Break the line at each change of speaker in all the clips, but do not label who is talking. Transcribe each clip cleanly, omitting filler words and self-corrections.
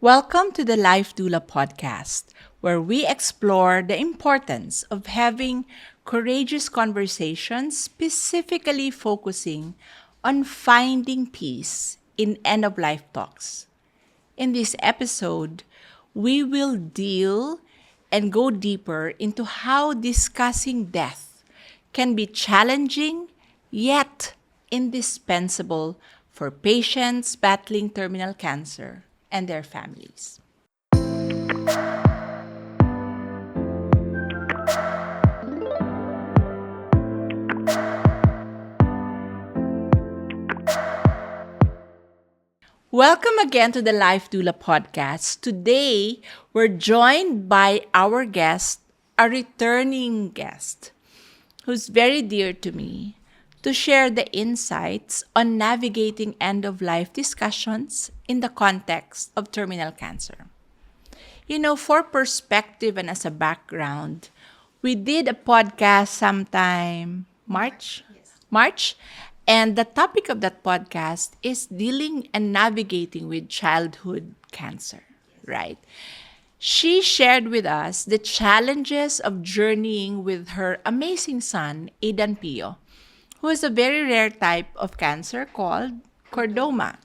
Welcome to the Life Doula Podcast, where we explore the importance of having courageous conversations, specifically focusing on finding peace in end of life talks. In this episode, we will deal and go deeper into how discussing death can be challenging yet indispensable for patients battling terminal cancer and their families. Welcome again to the Life Doula Podcast. Today, we're joined by our guest, a returning guest, who's very dear to me, to share the insights on navigating end-of-life discussions in the context of terminal cancer. For perspective and as a background, we did a podcast sometime March, and the topic of that podcast is dealing and navigating with childhood cancer, right? She shared with us the challenges of journeying with her amazing son, Aidan Pio, who has a very rare type of cancer called chordoma.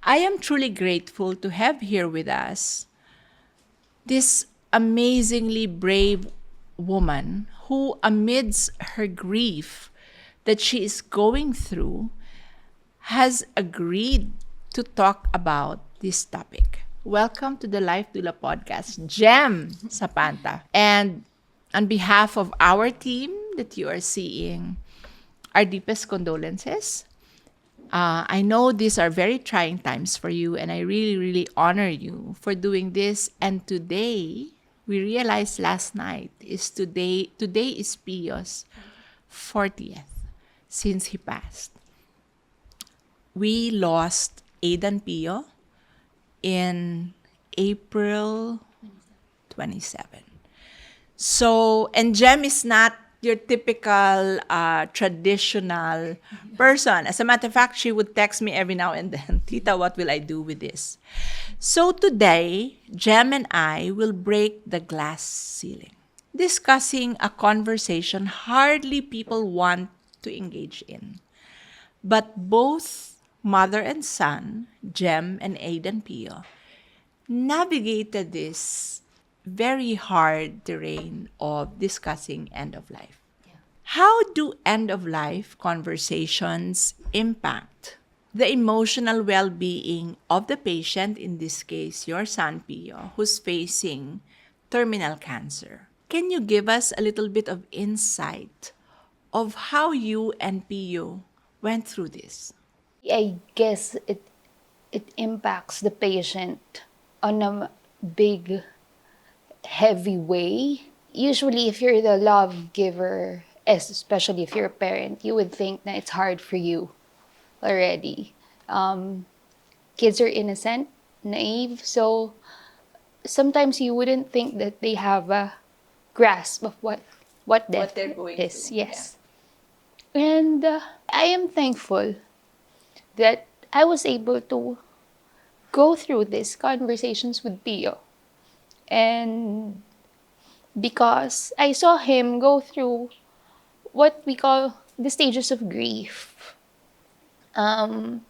I am truly grateful to have here with us this amazingly brave woman who, amidst her grief that she is going through, has agreed to talk about this topic. Welcome to the Life Doula Podcast, Jem Sapanta. And on behalf of our team that you are seeing, our deepest condolences. I know these are very trying times for you, and I really, really honor you for doing this. And today, we realized last night is today is Pio's 40th since he passed. We lost Aidan Pio in April 27. So, and Jem is not your typical traditional person. As a matter of fact, she would text me every now and then, Tita, what will I do with this? So today, Jem and I will break the glass ceiling, discussing a conversation hardly people want to engage in. But both mother and son, Jem and Aidan Pio, navigated this very hard terrain of discussing end of life. How do end of life conversations impact the emotional well-being of the patient, in this case, your son Pio, who's facing terminal cancer? Can you give us a little bit of insight of how you and Pio went through this?
I guess it impacts the patient on a big, heavy way. Usually, if you're the love giver, especially if you're a parent, you would think that it's hard for you already. Kids are innocent, naive, so sometimes you wouldn't think that they have a grasp of what death
they're going
is.
through,
Yes. And I am thankful that I was able to go through these conversations with Pio. And because I saw him go through what we call the stages of grief,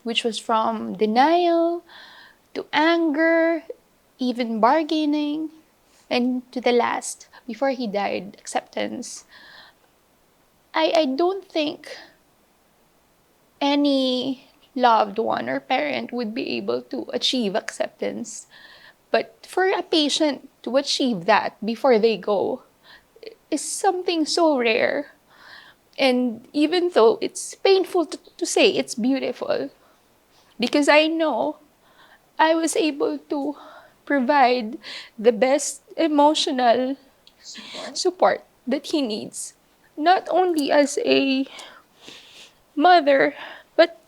which was from denial to anger, even bargaining, and to the last, before he died, acceptance. I don't think any loved one or parent would be able to achieve acceptance. But for a patient to achieve that before they go is something so rare. And even though it's painful to say, it's beautiful. Because I know I was able to provide the best emotional support that he needs. Not only as a mother, but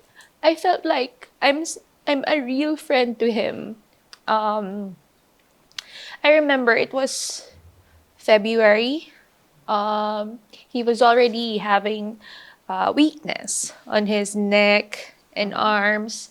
I felt like I'm a real friend to him. I remember it was February. He was already having weakness on his neck and arms.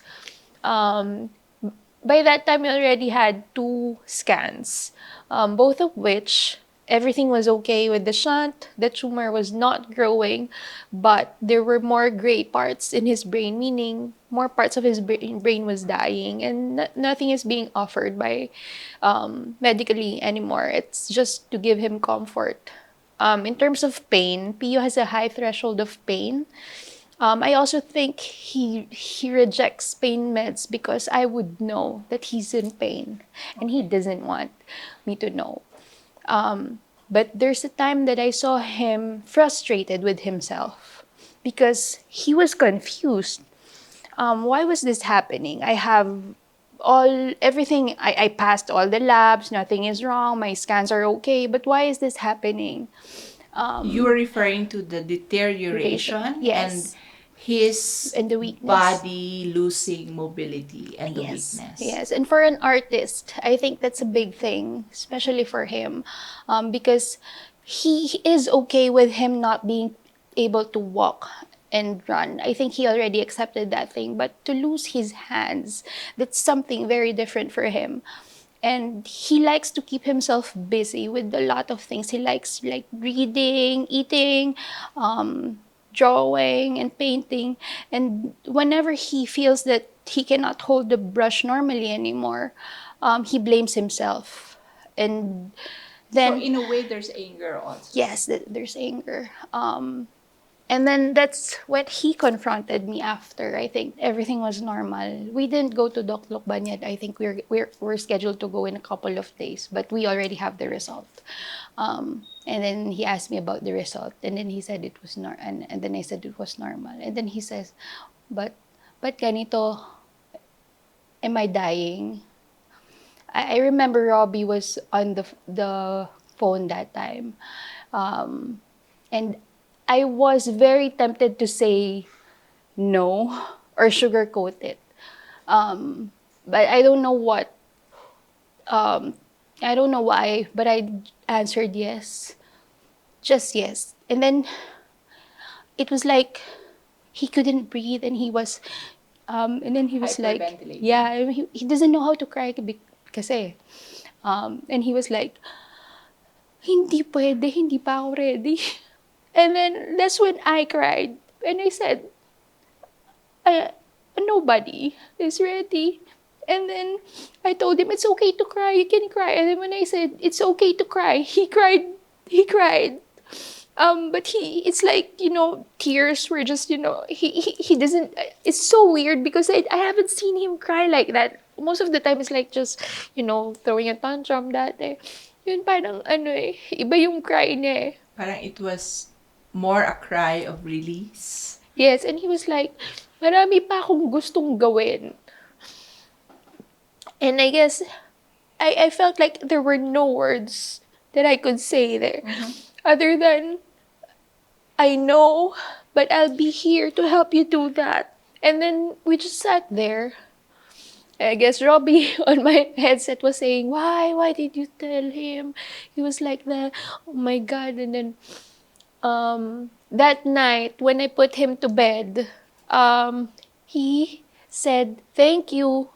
by that time, we already had 2 scans, both of which everything was okay with the shunt. The tumor was not growing, but there were more gray parts in his brain, meaning more parts of his brain was dying, and nothing is being offered by medically anymore. It's just to give him comfort. In terms of pain, Pio has a high threshold of pain. I also think he rejects pain meds because I would know that he's in pain, and he doesn't want me to know. But there's a time that I saw him frustrated with himself because he was confused. Why was this happening? I have everything. I passed all the labs. Nothing is wrong. My scans are okay. But why is this happening?
You were referring to the deterioration and
Yes.
his
And the weakness.
body losing mobility and the weakness.
Yes, and for an artist, I think that's a big thing, especially for him, because he is okay with him not being able to walk and run. I think he already accepted that thing, but to lose his hands, that's something very different for him. And he likes to keep himself busy with a lot of things. He likes like reading, eating, drawing and painting. And whenever he feels that he cannot hold the brush normally anymore, he blames himself. And then,
so in a way, there's anger also.
yes, there's anger. And then that's when he confronted me after. I think everything was normal. We didn't go to Doc Lokban yet. I think we're scheduled to go in a couple of days, but we already have the result. And then he asked me about the result, and then he said it was and then I said it was normal. And then he says, but ganito, am I dying? I remember Robbie was on the phone that time. And I was very tempted to say no or sugarcoat it. But I don't know what. I don't know why, but I answered yes. Just yes. And then it was like he couldn't breathe, and he was and then he was like,
Hyperventilating.
yeah, I mean, he doesn't know how to cry kasi. And he was like, hindi pwede, hindi pa ako ready. And then that's when I cried. And I said, nobody is ready. And then I told him, it's okay to cry, you can cry. And then when I said, it's okay to cry, he cried. He cried. But it's like, tears were just, he doesn't, it's so weird because I haven't seen him cry like that. Most of the time, it's like just, throwing a tantrum dati. Yun parang, iba yung cry niya eh.
Parang it was more a cry of release.
Yes, and he was like, marami pa akong gustong gawin. And I guess, I felt like there were no words that I could say there. Other than, I know, but I'll be here to help you do that. And then we just sat there. I guess Robbie on my headset was saying, why? Why did you tell him? He was like that. Oh my God. And then that night, when I put him to bed, he said, thank you.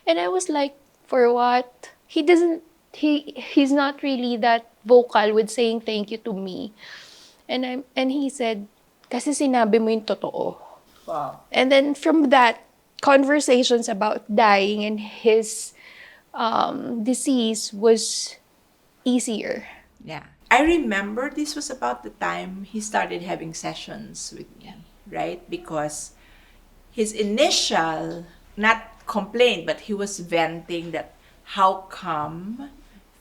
And I was like, for what? He's not really that vocal with saying thank you to me. And he said, kasi sinabi mo yung totoo.
Wow.
And then from that, conversations about dying and his disease was easier.
Yeah. I remember this was about the time he started having sessions with me, right? Because his initial, not complaint, but he was venting that how come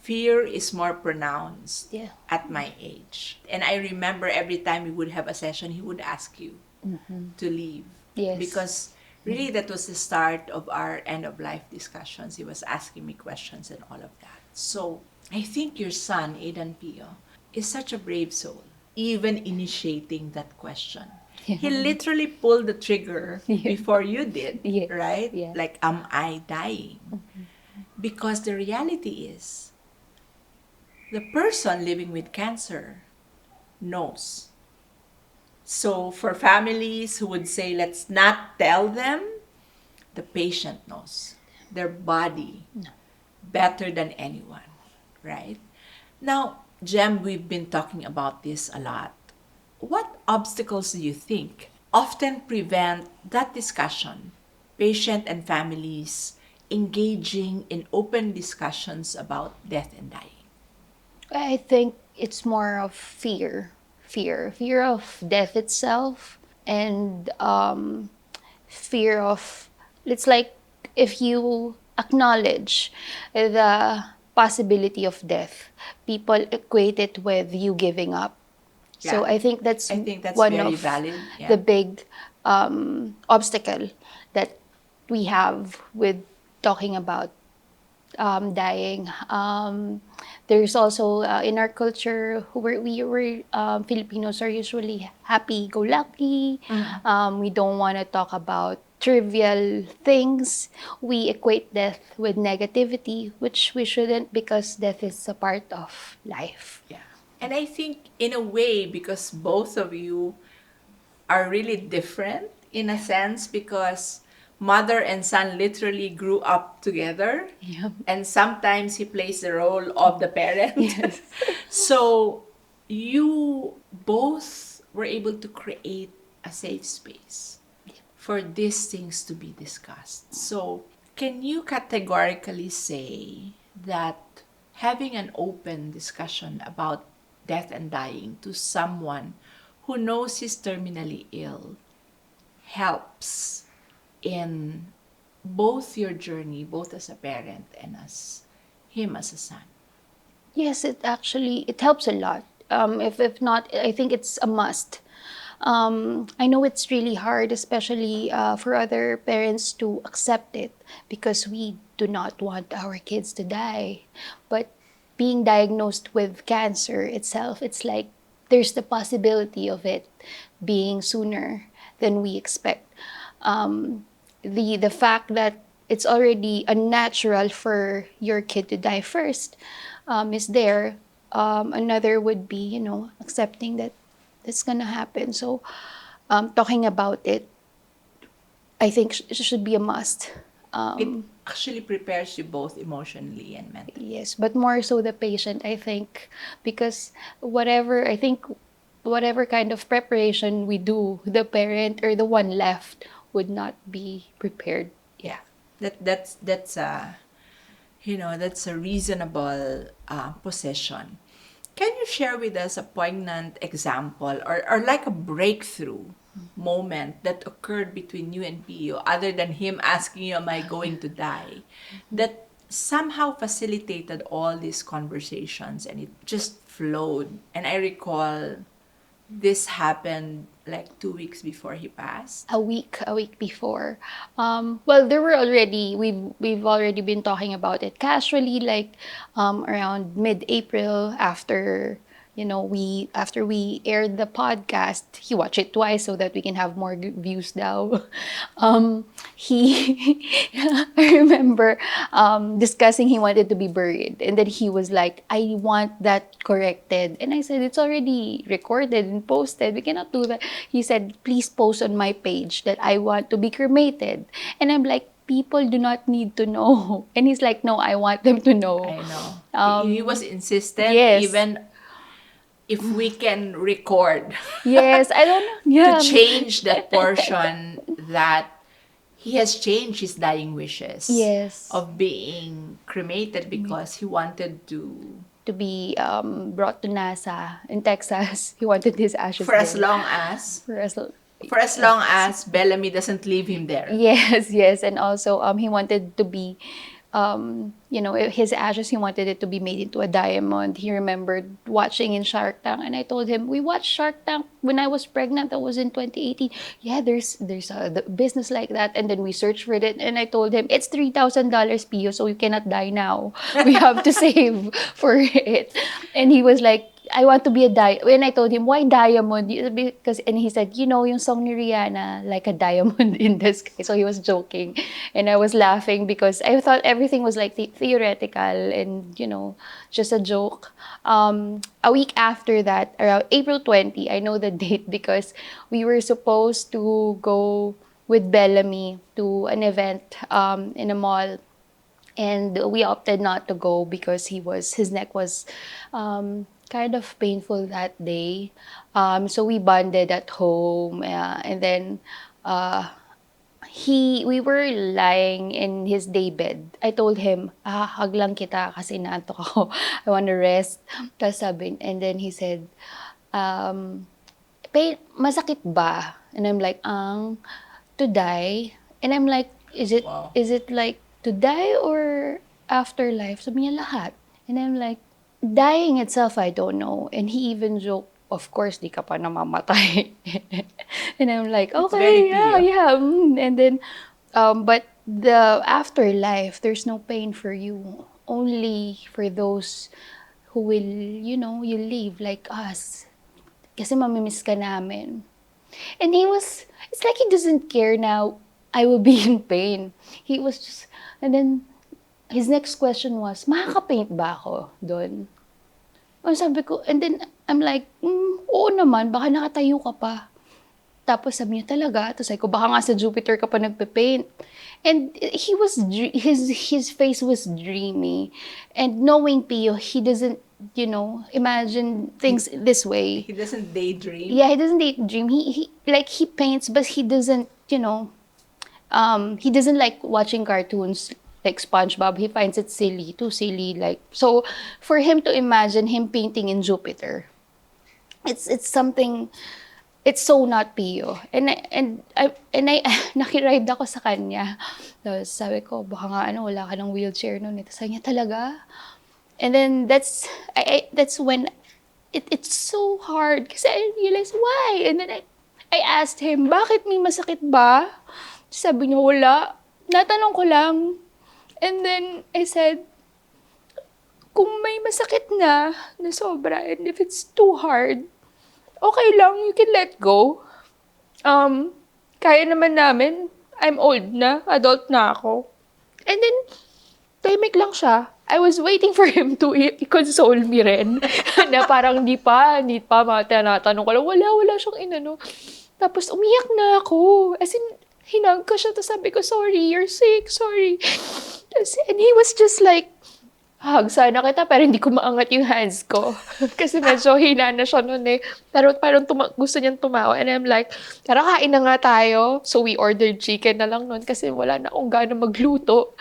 fear is more pronounced at my age. And I remember every time we would have a session, he would ask you to leave.
Yes.
Because really that was the start of our end of life discussions. He was asking me questions and all of that. So I think your son, Aidan Pio, is such a brave soul, even initiating that question.
Yeah.
He literally pulled the trigger before you did,
Yes.
right?
Yeah.
Like, am I dying? Because the reality is, the person living with cancer knows. So for families who would say, let's not tell them, the patient knows. their body better than anyone, right? Now, Jem, we've been talking about this a lot. What obstacles do you think often prevent that discussion, patient and families engaging in open discussions about death and dying?
I think it's more of fear of death itself, and fear of, it's like, if you acknowledge the possibility of death, people equate it with you giving up. So
Yeah.
I think that's
I think that's
one
very
of
valid. Yeah.
the big obstacle that we have with talking about dying. There's also in our culture, where Filipinos are usually happy-go-lucky. We don't want to talk about trivial things. We equate death with negativity, which we shouldn't, because death is a part of life.
Yeah. And I think, in a way, because both of you are really different in a sense, because mother and son literally grew up together.
Yeah.
And sometimes he plays the role of the parent.
Yes.
So you both were able to create a safe space for these things to be discussed. So can you categorically say that having an open discussion about death and dying to someone who knows he's terminally ill helps in both your journey, both as a parent and as him as a son?
Yes, it helps a lot. If not, I think it's a must. I know it's really hard, especially for other parents to accept it, because we do not want our kids to die. But being diagnosed with cancer itself, it's like there's the possibility of it being sooner than we expect. The fact that it's already unnatural for your kid to die first is there. Another would be, accepting that it's gonna happen. So, talking about it, I think should be a must.
It actually prepares you both emotionally and mentally.
Yes, but more so the patient, I think, because whatever kind of preparation we do, the parent or the one left would not be prepared.
Yeah, that's a that's a reasonable position. Can you share with us a poignant example, or like a breakthrough moment that occurred between you and Pio, other than him asking you, "Am I going to die?" that somehow facilitated all these conversations and it just flowed? And I recall this happened like 2 weeks before he passed.
A week before. Well, there were already we've already been talking about it casually, like around mid-April, after after we aired the podcast. He watched it twice so that we can have more views now. He I remember discussing he wanted to be buried, and then he was like, "I want that corrected," and I said, "It's already recorded and posted. We cannot do that." He said, "Please post on my page that I want to be cremated," and I'm like, "People do not need to know." And he's like, "No, I want them to know."
I know. He was insistent,
yes.
even if we can record,
Yes, I don't know. Yeah.
to change that portion, that he has changed his dying wishes
Yes.
of being cremated because he wanted
To be brought to NASA in Texas. He wanted his ashes
for as
there.
long as
For as
for as long as Bellamy doesn't leave him there.
Yes, yes, and also he wanted to be, his ashes. He wanted it to be made into a diamond. He remembered watching in Shark Tank, and I told him, we watched Shark Tank when I was pregnant. That was in 2018. Yeah, there's a business like that, and then we searched for it, and I told him it's $3,000 PO, so you cannot die now. We have to save for it, and he was like, I want to be a when I told him, why diamond? Because, and he said, yung song ni Rihanna, like a diamond in the sky. So he was joking. And I was laughing because I thought everything was like theoretical and, just a joke. A week after that, around April 20, I know the date because we were supposed to go with Bellamy to an event in a mall. And we opted not to go because his neck was kind of painful that day. So we bonded at home, and then we were lying in his day bed. I told him, hug lang kita kasi naantok ako. I want to rest. Tapos sabi, and then he said, masakit ba? And I'm like, to die. And I'm like,
Wow.
is it like to die or afterlife? Sabi niya lahat. And I'm like, dying itself, I don't know. And he even joked, of course, di ka pa namamatay. And I'm like,
very
okay, yeah,
Pio.
yeah. And then, but the afterlife, there's no pain for you. Only for those who will, you leave like us. Kasi mamimiss ka namin. And it's like he doesn't care now I will be in pain. He was just, and then, his next question was, makaka-paint ba ako doon? Sabi ko, and then, I'm like, oo naman, baka nakatayo ka pa. Tapos sabi niya talaga, tapos sabi ko, baka nga sa Jupiter ka pa nagpe-paint. And his face was dreamy. And knowing Pio, he doesn't, imagine things this way.
He doesn't daydream.
Yeah, he doesn't daydream. He paints, but he doesn't, he doesn't like watching cartoons like SpongeBob. He finds it silly, too silly. So for him to imagine him painting in Jupiter, it's something. It's so not Pio. And I nakiride ako sa kanya. Tapos sabi ko, baka nga wala ka ng wheelchair noon. Tapos sabi niya, talaga? And then that's when it's so hard kasi I realized why. And then I asked him, bakit may masakit ba? Sabi niya, wala. Natanong ko lang. And then I said, kung may masakit na sobra, and if it's too hard, okay lang, you can let go. Kaya naman namin. I'm old na. Adult na ako. And then, tahimik lang siya. I was waiting for him to i-console me rin. Na parang di pa, tinatanong ko lang, wala siyang inano. Tapos umiyak na ako. As in, hinag ko siya. Tapos sabi ko, sorry, you're sick, sorry. And he was just like, hug sana kita, pero hindi ko maangat yung hands ko. Kasi medyo hina na siya noon eh. Pero parang gusto niyang tumawa. And I'm like, tara kain na nga tayo. So we ordered chicken na lang noon kasi wala na akong gana magluto.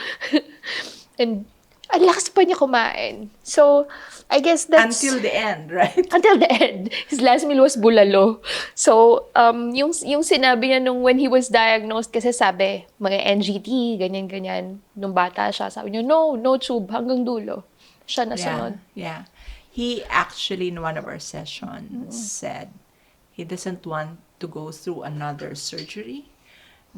And ang lakas pa niya kumain. So, I guess that's...
Until the end, right?
Until the end. His last meal was bulalo. So, yung sinabi niya when he was diagnosed, kasi sabi, mga NGT, ganyan-ganyan, nung bata siya, sabi niya, no tube, hanggang dulo. Siya na sunod.
Yeah. He actually, in one of our sessions, said he doesn't want to go through another surgery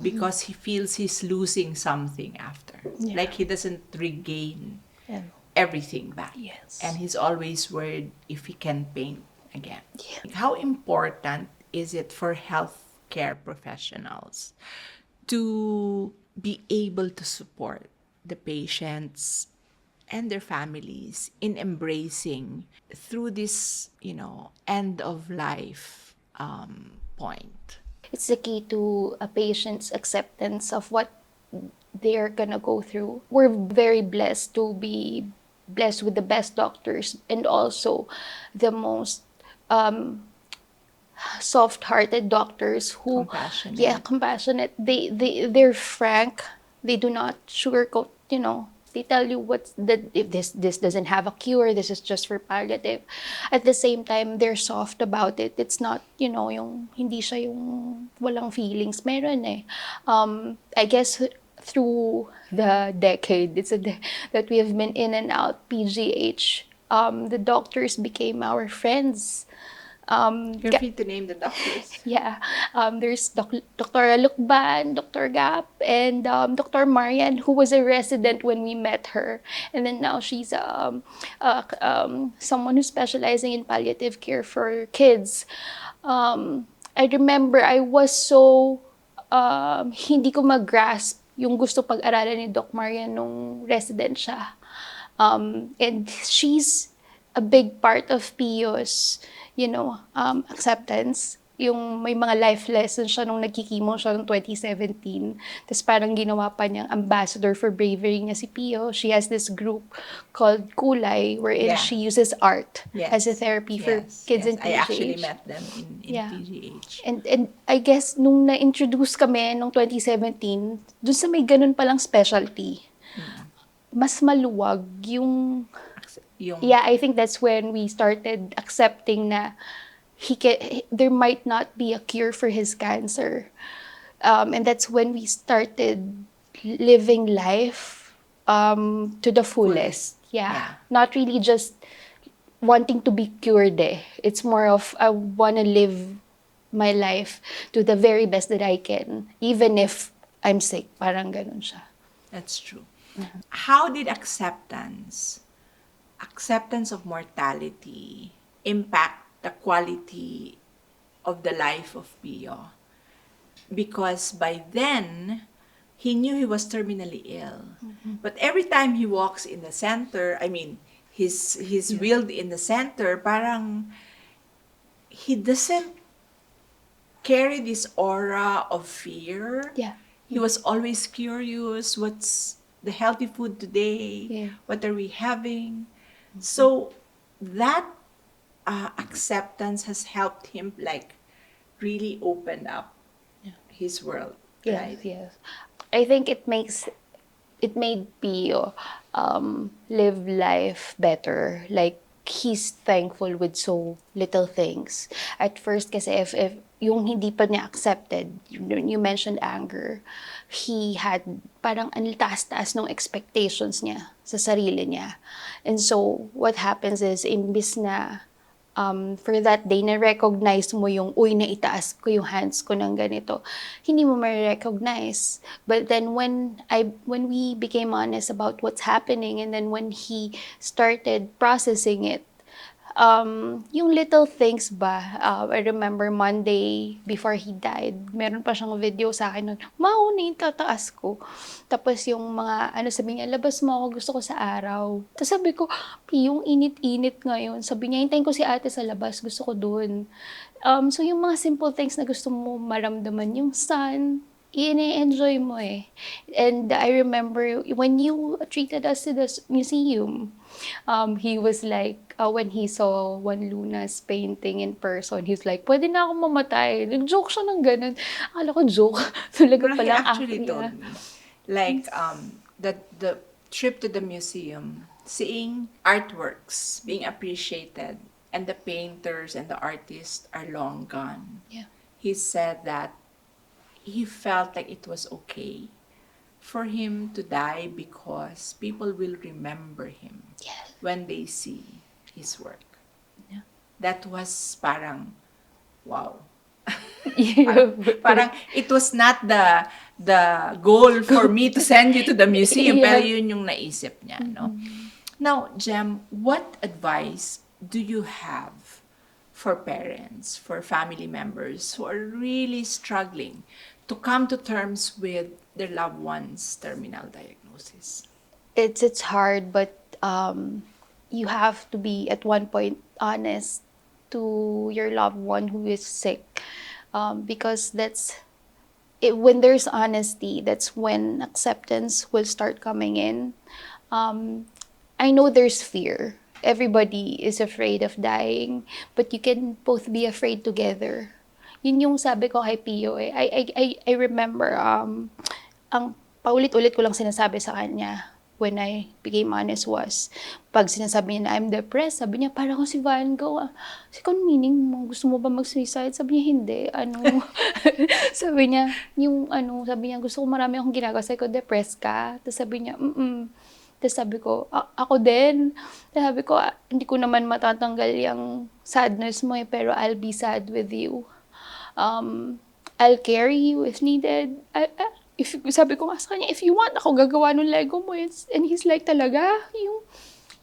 because he feels he's losing something after.
Yeah.
Like he doesn't regain
Yeah.
everything back.
Yes.
And he's always worried if he can paint again.
Yeah.
How important is it for healthcare professionals to be able to support the patients and their families in embracing through this, end of life point?
It's the key to a patient's acceptance of what they're gonna go through. We're very blessed to be blessed with the best doctors and also the most soft-hearted doctors who
Compassionate.
Yeah, compassionate. They're frank. They do not sugarcoat, they tell you if this doesn't have a cure, this is just for palliative. At the same time, they're soft about it. It's not, yung hindi siya yung walang feelings. Meron eh. I guess through the decade that we have been in and out PGH, the doctors became our friends.
You're free to name the doctors.
Yeah, there's Dr. Lukban, Dr. Gap, and Dr. Marian, who was a resident when we met her, and then now she's someone who's specializing in palliative care for kids. I remember I was so hindi ko mag-grasp yung gusto pag-aralan ni Doc Marian nung resident siya. And she's a big part of Pio's, acceptance. yung may mga life lessons siya nung nagkikimo siya noong 2017. Tapos parang ginawa pa niyang ambassador for bravery niya si Pio. She has this group called Kulay wherein
Yeah.
she uses art as a
Yes.
therapy for
Yes.
kids
Yes.
in
I actually
PGH.
met them in
Yeah.
PGH.
And I guess nung na-introduce kami nung 2017, dun sa may ganun palang specialty, mas maluwag yung
Yung,
yeah, I think that's when we started accepting na there might not be a cure for his cancer. And that's when we started living life to the fullest. Yeah. Not really just wanting to be cured It's more of I want to live my life to the very best that I can, even if I'm sick. Parang ganun siya.
That's true. How did acceptance of mortality impact the quality of the life of Pio? Because by then, he knew he was terminally ill. But every time he walks in the center, I mean, he's wheeled in the center, parang he doesn't carry this aura of fear.
Yeah.
He was always curious, what's the healthy food today?
Yeah.
What are we having? So that acceptance has helped him like really open up his world,
Yes,
right?
yes. I think it made Pio live life better. Like, he's thankful with so little things. At first, kasi if yung hindi pa niya accepted, you mentioned anger, he had parang ang taas-taas ng expectations niya sa sarili niya. And so, what happens is, imbis na for that day, na-recognize mo yung, uy, naitaas ko yung hands ko ng ganito. Hindi mo ma-recognize. But then when we became honest about what's happening, and then when he started processing it, yung little things ba, I remember Monday before he died, meron pa siyang video sa akin nun, na yung tataas ko. Tapos yung mga, sabi niya, labas mo ako, gusto ko sa araw. Tapos sabi ko, yung init-init ngayon. Sabi niya, hintayin ko si ate sa labas, gusto ko dun. So yung mga simple things na gusto mo maramdaman, yung sun, i-enjoy mo And I remember when you treated us to the museum, he was like, when he saw Juan Luna's painting in person, he's like, pwede na akong mamatay. Nag-joke siya ng ganun. Akala ko joke. Talaga
He
pala.
actually told me, like, the trip to the museum, seeing artworks being appreciated, and the painters and the artists are long gone.
Yeah.
He said that he felt like it was okay for him to die because people will remember him
Yes.
when they see his work.
Yeah.
That was parang, wow.
Yeah.
Parang it was not the goal for me to send you to the museum,
Yeah.
pero yun yung naisip niya, no? Now, Jem, what advice do you have for parents, for family members who are really struggling to come to terms with their loved one's terminal diagnosis?
It's hard, but you have to be at one point honest to your loved one who is sick, because when there's honesty, that's when acceptance will start coming in. I know there's fear. Everybody is afraid of dying, but you can both be afraid together. Yun yung sabi ko kay Pio I remember, ang paulit-ulit ko lang sinasabi sa kanya when I became honest was, pag sinasabi niya na I'm depressed, sabi niya, parang ako si Van Gogh. Second meaning mo, gusto mo ba mag-suicide? Sabi niya, hindi. Sabi niya, sabi niya, gusto ko marami akong ginagawa. Sabi ko, depressed ka? Tapos sabi niya, Tapos sabi ko, ako din. Tapos sabi ko, hindi ko naman matatanggal yung sadness mo pero I'll be sad with you. I'll carry you if needed. Sabi ko nga sa kanya, if you want, ako gagawa ng Lego mo. And he's like, talaga?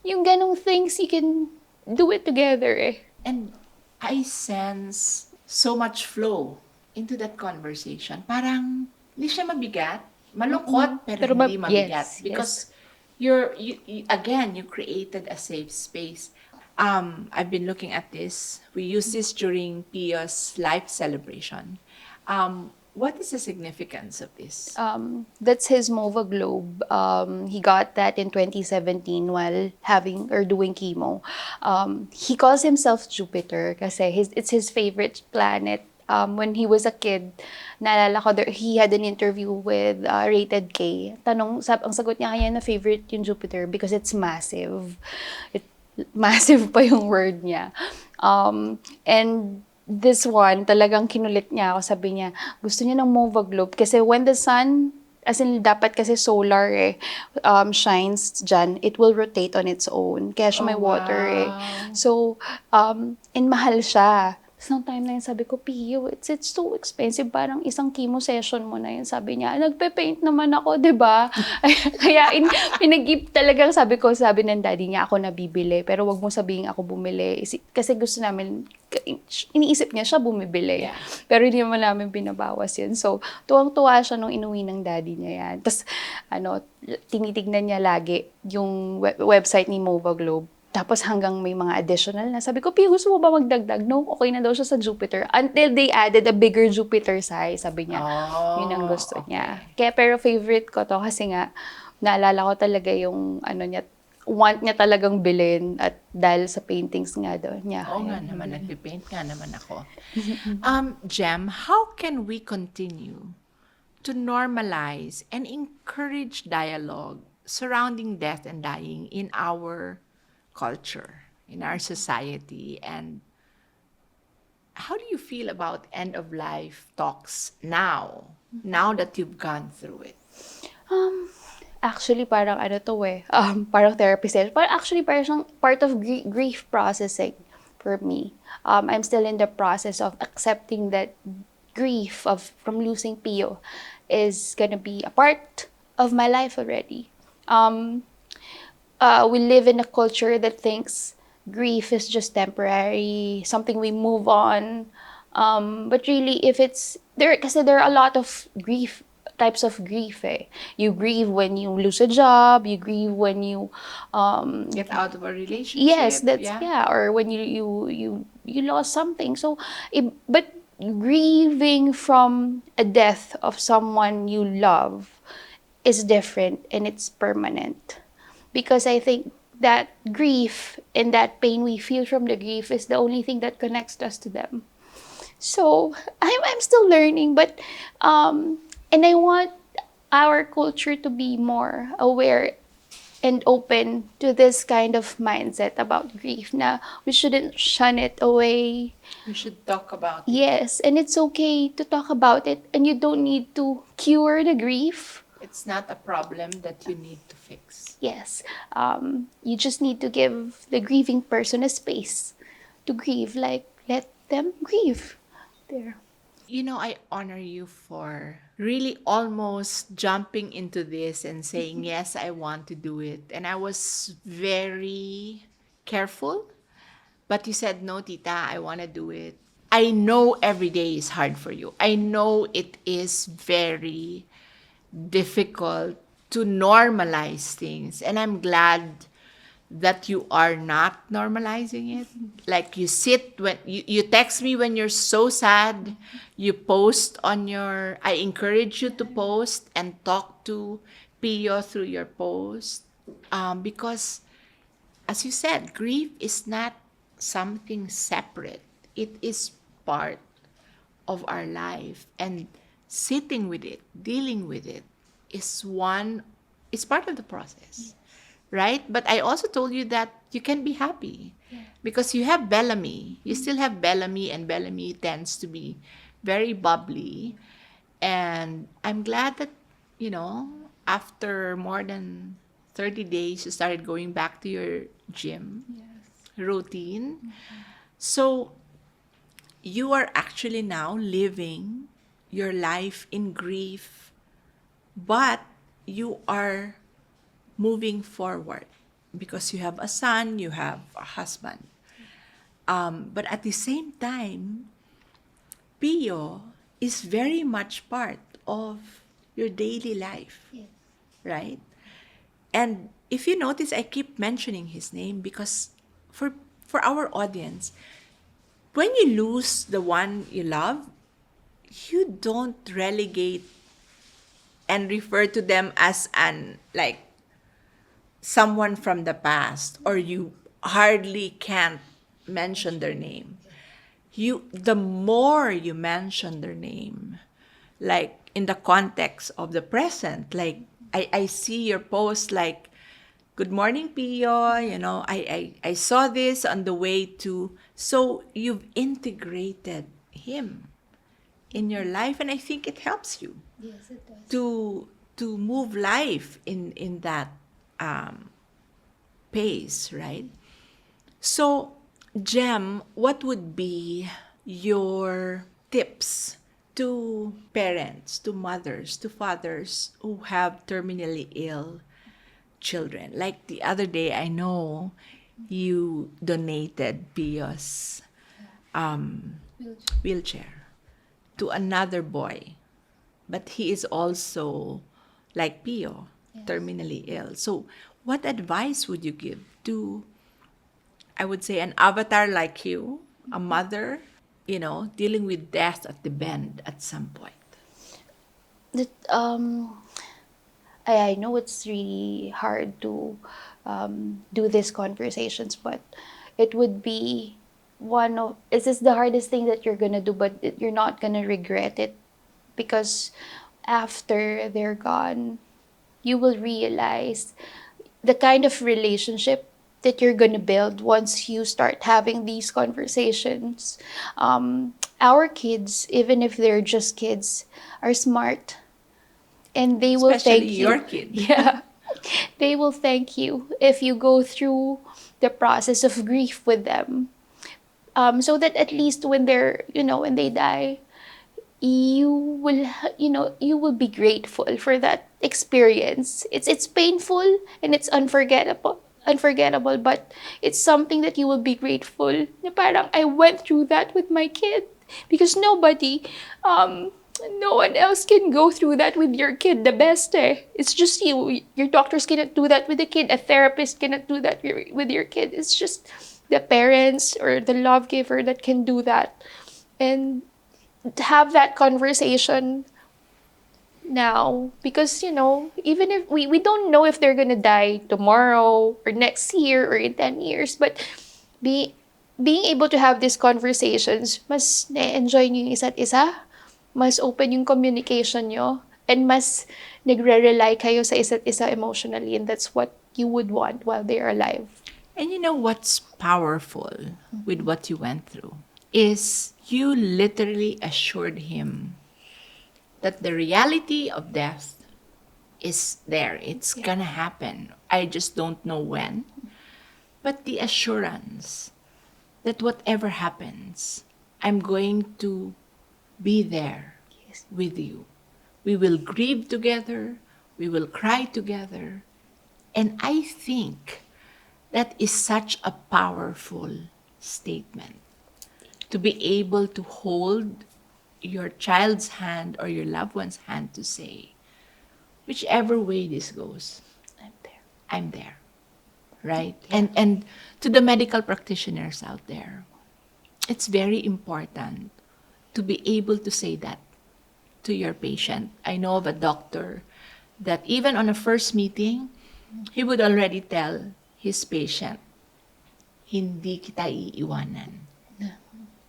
Yung ganong things, you can do it together
And I sense so much flow into that conversation. Parang hindi siya mabigat, malungkot, pero hindi mabigat.
Yes,
Because
yes.
you again, you created a safe space. I've been looking at this. We use this during Pio's life celebration. What is the significance of this?
That's his MOVA globe. He got that in 2017 while having or doing chemo. He calls himself Jupiter kasi it's his favorite planet. When he was a kid, naalala ko, he had an interview with Rated K. Ang sagot niya kaya na favorite yung Jupiter because it's massive. Massive pa yung word niya. And this one, talagang kinulit niya ako. Sabi niya, gusto niya ng MOVA globe. Kasi when the sun, as in dapat kasi solar shines dyan, it will rotate on its own. Kaya siya may water
wow.
So, and mahal siya. So, nung time na yun, sabi ko, Pio, it's so expensive. Parang isang chemo session mo na yun. Sabi niya, nagpe-paint naman ako, di ba? Kaya talagang sabi ng daddy niya, ako nabibili. Pero wag mo sabihin ako bumili. Kasi gusto namin, iniisip niya siya bumibili.
Yeah.
Pero hindi naman namin binabawas yun. So, tuwang-tuwa siya nung inuwi ng daddy niya yan. Tapos, tinitignan niya lagi yung website ni MOVA Globe. Tapos hanggang may mga additional na. Sabi ko, Pio, gusto mo ba magdagdag? No, okay na daw siya sa Jupiter. Until they added a bigger Jupiter size, sabi niya. Yun ang gusto niya. Kaya pero favorite ko to kasi nga, naalala ko talaga yung niya, want niya talagang bilhin at dahil sa paintings nga daw niya.
Oo nga naman, nagpipaint nga naman ako. Jem, how can we continue to normalize and encourage dialogue surrounding death and dying in our culture, in our society? And how do you feel about end of life talks now that you've gone through it?
Actually, parang parang therapy session. Parang siyang part of grief processing for me. I'm still in the process of accepting that grief from losing Pio is gonna be a part of my life already. We live in a culture that thinks grief is just temporary, something we move on. But really, if it's there, because there are a lot of types of grief. You grieve when you lose a job. You grieve when you
Get out of a relationship.
Yes, or when you lost something. So, but grieving from a death of someone you love is different and it's permanent. Because I think that grief and that pain we feel from the grief is the only thing that connects us to them. So I'm still learning, but and I want our culture to be more aware and open to this kind of mindset about grief. Na we shouldn't shun it away.
We should talk about it.
Yes, and it's okay to talk about it, and you don't need to cure the grief.
It's not a problem that you need to fix.
Yes, you just need to give the grieving person a space to grieve. Like, let them grieve. There.
I honor you for really almost jumping into this and saying, yes, I want to do it. And I was very careful, but you said, no, tita, I want to do it. I know every day is hard for you. I know it is very difficult to normalize things. And I'm glad that you are not normalizing it. Like you sit when you text me when you're so sad, you post on I encourage you to post and talk to Pio through your post. Because as you said, grief is not something separate. It is part of our life, and sitting with it, dealing with it is part of the process. Right? But I also told you that you can be happy because you have Bellamy. You still have Bellamy, and Bellamy tends to be very bubbly. And I'm glad that, after more than 30 days, you started going back to your gym routine. So you are actually now living your life in grief, but you are moving forward because you have a son, you have a husband. But at the same time, Pio is very much part of your daily life, right? And if you notice, I keep mentioning his name because for for our audience, when you lose the one you love, you don't relegate and refer to them as an like someone from the past, or you hardly can't mention their name. You the more you mention their name, like in the context of the present, like I see your post like, good morning, Pio, I saw this on the way to, so you've integrated him in your life, and I think it helps you
Yes, it does.
to move life in that pace, right? So, Jem, what would be your tips to parents, to mothers, to fathers who have terminally ill children? Like the other day, I know you donated Pio's wheelchair to another boy, but he is also like Pio, terminally ill. So, what advice would you give to, I would say, an avatar like you, a mother, dealing with death at the bend at some point?
That, I know it's really hard to do these conversations, but it would be is this the hardest thing that you're gonna do, but you're not gonna regret it, because after they're gone, you will realize the kind of relationship that you're gonna build once you start having these conversations. Our kids, even if they're just kids, are smart, and they will
Especially
thank
your
you.
kid.
Yeah, they will thank you if you go through the process of grief with them. So that at least when when they die, you will, you will be grateful for that experience. It's painful and it's unforgettable, but it's something that you will be grateful na parang I went through that with my kid, because no one else can go through that with your kid the best. It's just you. Your doctors cannot do that with the kid. A therapist cannot do that with your kid. It's just the parents or the love giver that can do that. And to have that conversation now, because even if we don't know if they're gonna die tomorrow or next year or in 10 years, but be being able to have these conversations, mas na-enjoy niyo yung isa't isa, mas open yung communication nyo, and mas nagre-rely kayo sa isa't isa emotionally, and that's what you would want while they're alive.
And you know what's powerful with what you went through is you literally assured him that the reality of death is there. It's gonna happen. I just don't know when. But the assurance that whatever happens, I'm going to be there
Yes.
with you. We will grieve together. We will cry together. And I think that is such a powerful statement, to be able to hold your child's hand or your loved one's hand to say, whichever way this goes,
I'm there.
I'm there. Right? And to the medical practitioners out there, it's very important to be able to say that to your patient. I know of a doctor that even on a first meeting, he would already tell his patient, hindi kita iiwanan.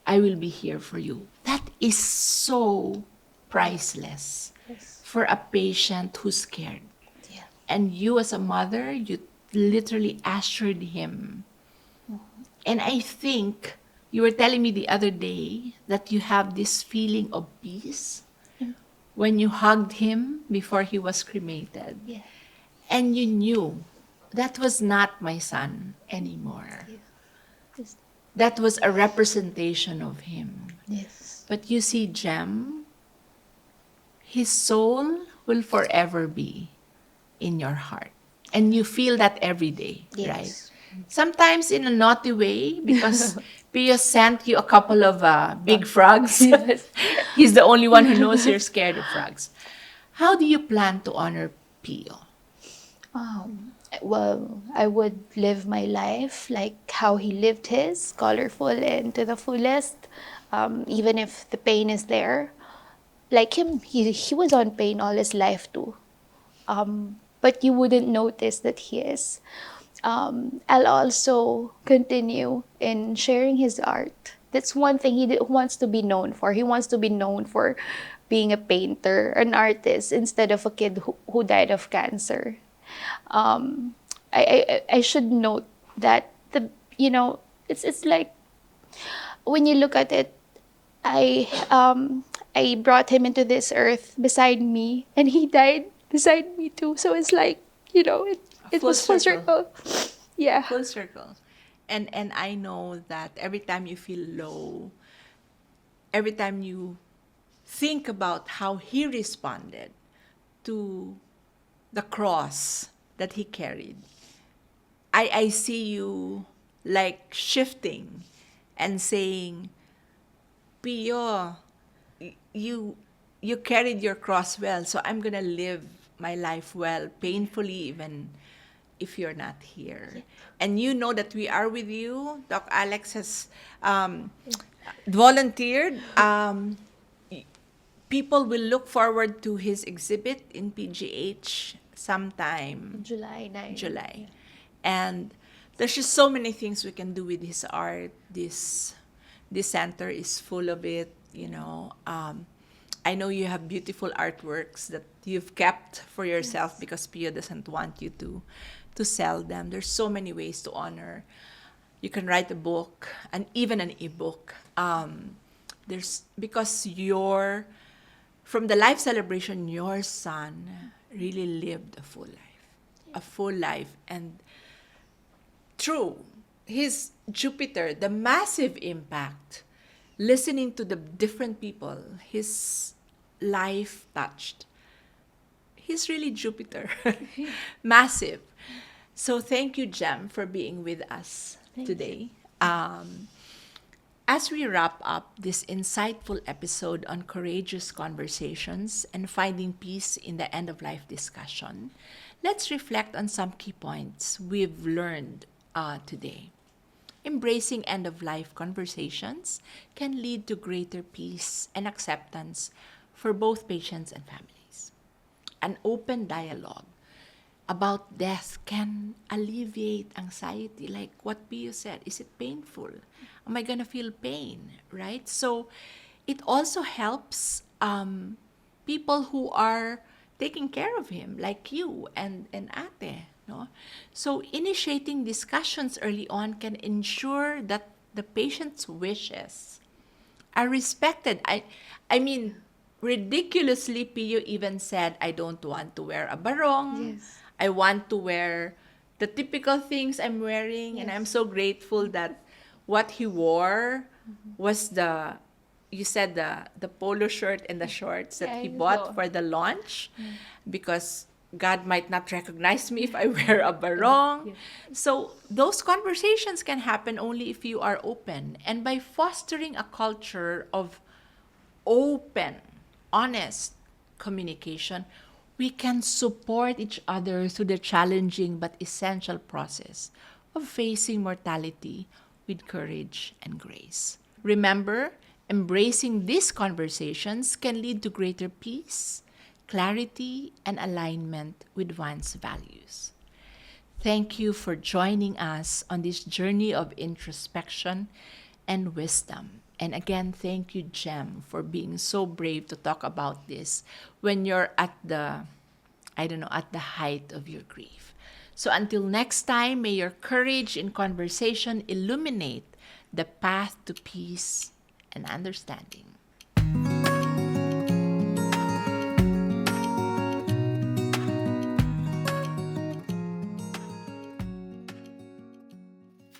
I will be here for you. That is so priceless
Yes.
for a patient who's scared.
Yeah.
And you as a mother, you literally assured him. And I think you were telling me the other day that you have this feeling of peace when you hugged him before he was cremated.
Yeah.
And you knew that was not my son anymore.
Yes.
That was a representation of him.
Yes.
But you see, Jem, his soul will forever be in your heart. And you feel that every day,
Yes.
right? Sometimes in a naughty way, because Pio sent you a couple of big frogs.
Yes.
He's the only one who knows you're scared of frogs. How do you plan to honor Pio?
Well, I would live my life like how he lived his, colorful and to the fullest, even if the pain is there. Like him, he was on pain all his life too. But you wouldn't notice that he is. I'll also continue in sharing his art. That's one thing wants to be known for. He wants to be known for being a painter, an artist, instead of a kid who died of cancer. um, I should note that it's like when you look at it, I brought him into this earth beside me, and he died beside me too. So it's like it
Full
was full
circle.
circle. Yeah.
Full circle. And I know that every time you feel low, every time you think about how he responded to the cross that he carried, I see you like shifting and saying, Pio, you you carried your cross well, so I'm gonna live my life well, painfully even if you're not here. And you know that we are with you. Doc Alex has volunteered. People will look forward to his exhibit in PGH sometime
July 9.
July. And there's just so many things we can do with his art. This center is full of it. I know you have beautiful artworks that you've kept for yourself because Pio doesn't want you to sell them. There's so many ways to honor. You can write a book and even an ebook. There's because from the life celebration, your son really lived a full life, and true, his Jupiter, the massive impact, listening to the different people his life touched. He's really Jupiter, massive. So thank you, Jem, for being with us today. As we wrap up this insightful episode on courageous conversations and finding peace in the end of life discussion, let's reflect on some key points we've learned today. Embracing end of life conversations can lead to greater peace and acceptance for both patients and families. An open dialogue about death can alleviate anxiety. Like what Pio said, is it painful? Am I going to feel pain? Right? So it also helps people who are taking care of him, like you and Ate. No? So initiating discussions early on can ensure that the patient's wishes are respected. I mean, ridiculously, Pio even said, I don't want to wear a barong.
Yes.
I want to wear the typical things I'm wearing. And I'm
Yes.
so grateful that what he wore was you said the polo shirt and the shorts that
Yeah,
he
I
bought
saw.
for the launch because God might not recognize me if I wear a barong.
Yeah.
So those conversations can happen only if you are open. And by fostering a culture of open, honest communication, we can support each other through the challenging but essential process of facing mortality with courage and grace. Remember, embracing these conversations can lead to greater peace, clarity, and alignment with one's values. Thank you for joining us on this journey of introspection and wisdom. And again, thank you, Jem, for being so brave to talk about this when you're at at the height of your grief. So until next time, may your courage in conversation illuminate the path to peace and understanding.